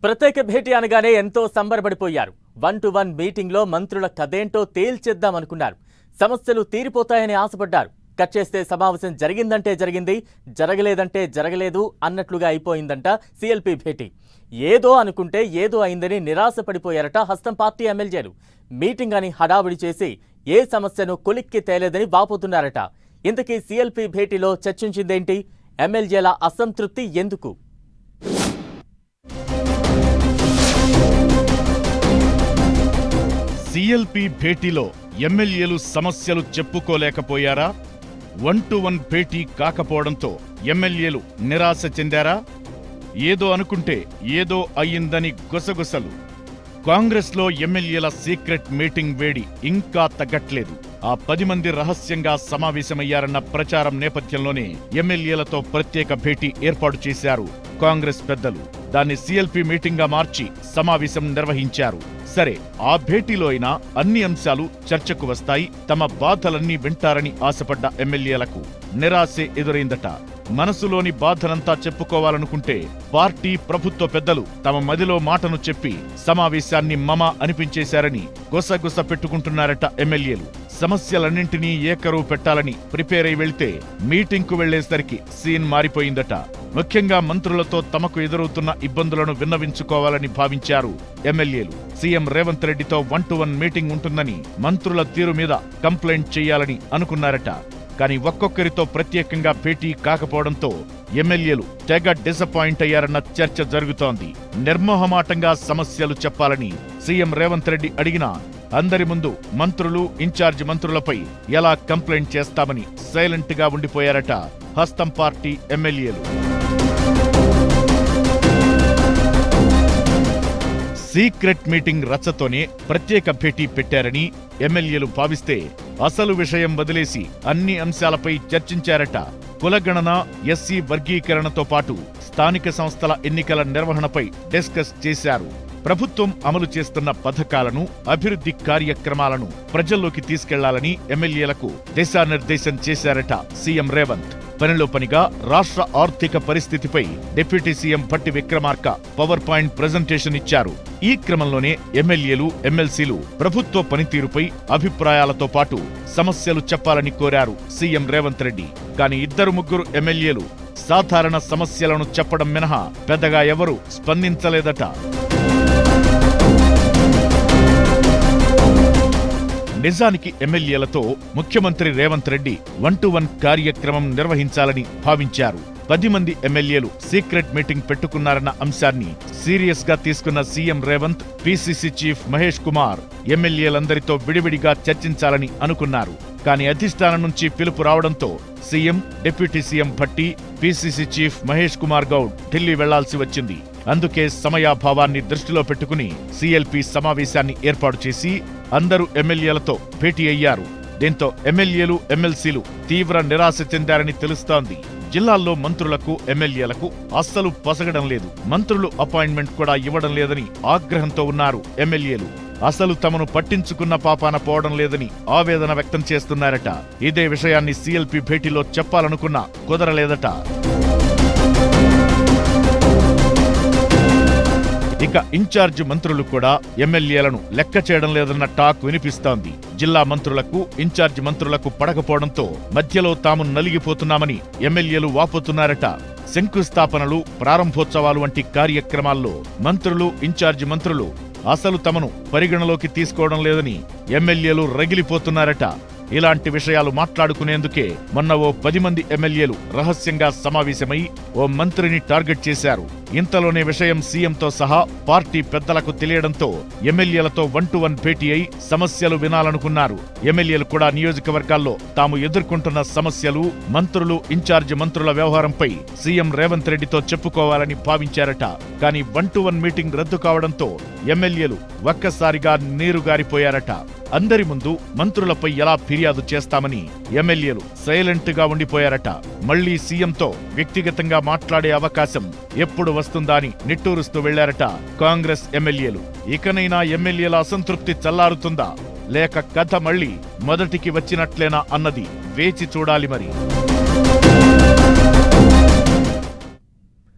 ప్రత్యేక భేటీ అనగానే ఎంతో సంబరపడిపోయారు. 1-to-1 మీటింగ్లో మంత్రుల కథేంటో తేల్చేద్దామనుకున్నారు. సమస్యలు తీరిపోతాయని ఆశపడ్డారు. కట్ చేస్తే సమావేశం జరిగిందంటే జరిగింది, జరగలేదంటే జరగలేదు అన్నట్లుగా అయిపోయిందంట సిఎల్పి భేటీ. ఏదో అనుకుంటే ఏదో అయిందని నిరాశపడిపోయారట హస్తం పార్టీ ఎమ్మెల్యేలు. మీటింగ్ అని హడావుడి చేసి ఏ సమస్యను కొలిక్కి తేలేదని వాపోతున్నారట. ఇంతకీ సిఎల్పి భేటీలో చర్చించిందేంటి? ఎమ్మెల్యేల అసంతృప్తి ఎందుకు? సిఎల్పి భేటీలో ఎమ్మెల్యేలు సమస్యలు చెప్పుకోలేకపోయారా? 1-to-1 భేటీ కాకపోవడంతో ఎమ్మెల్యేలు నిరాశ చెందారా? ఏదో అనుకుంటే ఏదో అయ్యిందని గుసగుసలు. కాంగ్రెస్లో ఎమ్మెల్యేల సీక్రెట్ మీటింగ్ వేడి ఇంకా తగ్గట్లేదు. ఆ 10 మంది రహస్యంగా సమావేశమయ్యారన్న ప్రచారం నేపథ్యంలోనే ఎమ్మెల్యేలతో ప్రత్యేక భేటీ ఏర్పాటు చేశారు కాంగ్రెస్ పెద్దలు. దాన్ని సిఎల్పి మీటింగ్గా మార్చి సమావేశం నిర్వహించారు. సరే, ఆ భేటీలో అయినా అన్ని అంశాలు చర్చకు వస్తాయి, తమ బాధలన్నీ వింటారని ఆశపడ్డ ఎమ్మెల్యేలకు నిరాశే ఎదురైందట. మనసులోని బాధనంతా చెప్పుకోవాలనుకుంటే పార్టీ ప్రభుత్వ పెద్దలు తమ మదిలో మాటను చెప్పి సమావేశాన్ని మమ అనిపించేశారని గుసగుస పెట్టుకుంటున్నారట ఎమ్మెల్యేలు. సమస్యలన్నింటినీ ఏకరువు పెట్టాలని ప్రిపేర్ అయి వెళ్తే మీటింగ్కు వెళ్లేసరికి సీన్ మారిపోయిందట. ముఖ్యంగా మంత్రులతో తమకు ఎదురవుతున్న ఇబ్బందులను విన్నవించుకోవాలని భావించారు ఎమ్మెల్యేలు. సీఎం రేవంత్ రెడ్డితో 1-to-1 మీటింగ్ ఉంటుందని, మంత్రుల తీరు మీద కంప్లైంట్ చేయాలని అనుకున్నారట. కానీ ఒక్కొక్కరితో ప్రత్యేకంగా భేటీ కాకపోవడంతో ఎమ్మెల్యేలు తెగ డిసప్పాయింట్ అయ్యారన్న చర్చ జరుగుతోంది. నిర్మోహమాటంగా సమస్యలు చెప్పాలని సీఎం రేవంత్ రెడ్డి అడిగినా అందరి ముందు మంత్రులు, ఇన్ఛార్జ్ మంత్రులపై ఎలా కంప్లైంట్ చేస్తామని సైలెంట్ గా ఉండిపోయారట హస్తం పార్టీ ఎమ్మెల్యేలు. సీక్రెట్ మీటింగ్ రచ్చతోనే ప్రత్యేక భేటీ పెట్టారని ఎమ్మెల్యేలు భావిస్తే అసలు విషయం వదిలేసి అన్ని అంశాలపై చర్చించారట. కులగణన, ఎస్సీ వర్గీకరణతో పాటు స్థానిక సంస్థల ఎన్నికల నిర్వహణపై డిస్కస్ చేశారు. ప్రభుత్వం అమలు చేస్తున్న పథకాలను, అభివృద్ధి కార్యక్రమాలను ప్రజల్లోకి తీసుకెళ్లాలని ఎమ్మెల్యేలకు దిశానిర్దేశం చేశారట సీఎం రేవంత్. పనిలో పనిగా రాష్ట్ర ఆర్థిక పరిస్థితిపై deputy CM Bhatti Vikramarka power point presentation ఇచ్చారు. ఈ క్రమంలోనే ఎమ్మెల్యేలు, ఎమ్మెల్సీలు ప్రభుత్వ పనితీరుపై అభిప్రాయాలతో పాటు సమస్యలు చెప్పాలని కోరారు సీఎం రేవంత్ రెడ్డి. కానీ 2-3 ఎమ్మెల్యేలు సాధారణ సమస్యలను చెప్పడం మినహా పెద్దగా ఎవరూ స్పందించలేదట. నిజానికి ఎమ్మెల్యేలతో ముఖ్యమంత్రి రేవంత్ రెడ్డి 1-to-1 కార్యక్రమం నిర్వహించాలని భావించారు. 10 మంది ఎమ్మెల్యేలు సీక్రెట్ మీటింగ్ పెట్టుకున్నారన్న అంశాన్ని సీరియస్ గా తీసుకున్న CM Revanth, PCC chief Mahesh Kumar ఎమ్మెల్యేలందరితో విడివిడిగా చర్చించాలని అనుకున్నారు. కానీ అధిష్టానం నుంచి పిలుపు రావడంతో CM, deputy CM Bhatti, PCC chief Mahesh Kumar Goud Delhi వెళ్లాల్సి వచ్చింది. అందుకే సమయాభావాన్ని దృష్టిలో పెట్టుకుని సిఎల్పి సమావేశాన్ని ఏర్పాటు చేసి అందరూ ఎమ్మెల్యేలతో భేటీ అయ్యారు. దీంతో ఎమ్మెల్యేలు, ఎమ్మెల్సీలు తీవ్ర నిరాశ చెందారని తెలుస్తోంది. జిల్లాల్లో మంత్రులకు, ఎమ్మెల్యేలకు అస్సలు పొసగడం లేదు, మంత్రులు అపాయింట్మెంట్ కూడా ఇవ్వడం లేదని ఆగ్రహంతో ఉన్నారు ఎమ్మెల్యేలు. అసలు తమను పట్టించుకున్న పాపాన పోవడం లేదని ఆవేదన వ్యక్తం చేస్తున్నారట. ఇదే విషయాన్ని సిఎల్పి భేటీలో చెప్పాలనుకున్నా కుదరలేదట. ఇక ఇన్ఛార్జ్ మంత్రులు కూడా ఎమ్మెల్యేలను లెక్క చేయడం లేదన్న టాక్ వినిపిస్తోంది. జిల్లా మంత్రులకు, ఇన్ఛార్జ్ మంత్రులకు పడకపోవడంతో మధ్యలో తాము నలిగిపోతున్నామని ఎమ్మెల్యేలు వాపోతున్నారట. శంకుస్థాపనలు, ప్రారంభోత్సవాలు వంటి కార్యక్రమాల్లో మంత్రులు, ఇన్ఛార్జ్ మంత్రులు అసలు తమను పరిగణలోకి తీసుకోవడం లేదని ఎమ్మెల్యేలు రగిలిపోతున్నారట. ఇలాంటి విషయాలు మాట్లాడుకునేందుకే మొన్న ఓ 10 మంది ఎమ్మెల్యేలు రహస్యంగా సమావేశమై ఓ మంత్రిని టార్గెట్ చేశారు. ఇంతలోనే విషయం సీఎంతో సహా పార్టీ పెద్దలకు తెలియడంతో ఎమ్మెల్యేలతో 1-to-1 భేటీ అయి సమస్యలు వినాలనుకున్నారు. ఎమ్మెల్యేలు కూడా నియోజకవర్గాల్లో తాము ఎదుర్కొంటున్న సమస్యలు, మంత్రులు, ఇన్ఛార్జ్ మంత్రుల వ్యవహారంపై సీఎం రేవంత్ రెడ్డితో చెప్పుకోవాలని భావించారట. కానీ 1-to-1 మీటింగ్ రద్దు కావడంతో ఎమ్మెల్యేలు ఒక్కసారిగా నీరుగారిపోయారట. అందరి ముందు మంత్రులపై ఎలా ఫిర్యాదు చేస్తామని ఎమ్మెల్యేలు సైలెంట్ గా ఉండిపోయారట. మళ్లీ సీఎంతో వ్యక్తిగతంగా మాట్లాడే అవకాశం ఎప్పుడు వస్తుందా అని నిట్టూరుస్తూ వెళ్లారట కాంగ్రెస్ ఎమ్మెల్యేలు. ఇకనైనా ఎమ్మెల్యేల అసంతృప్తి చల్లారుతుందా, లేక కథ మళ్లీ మొదటికి వచ్చినట్లేనా అన్నది వేచి చూడాలి మరి.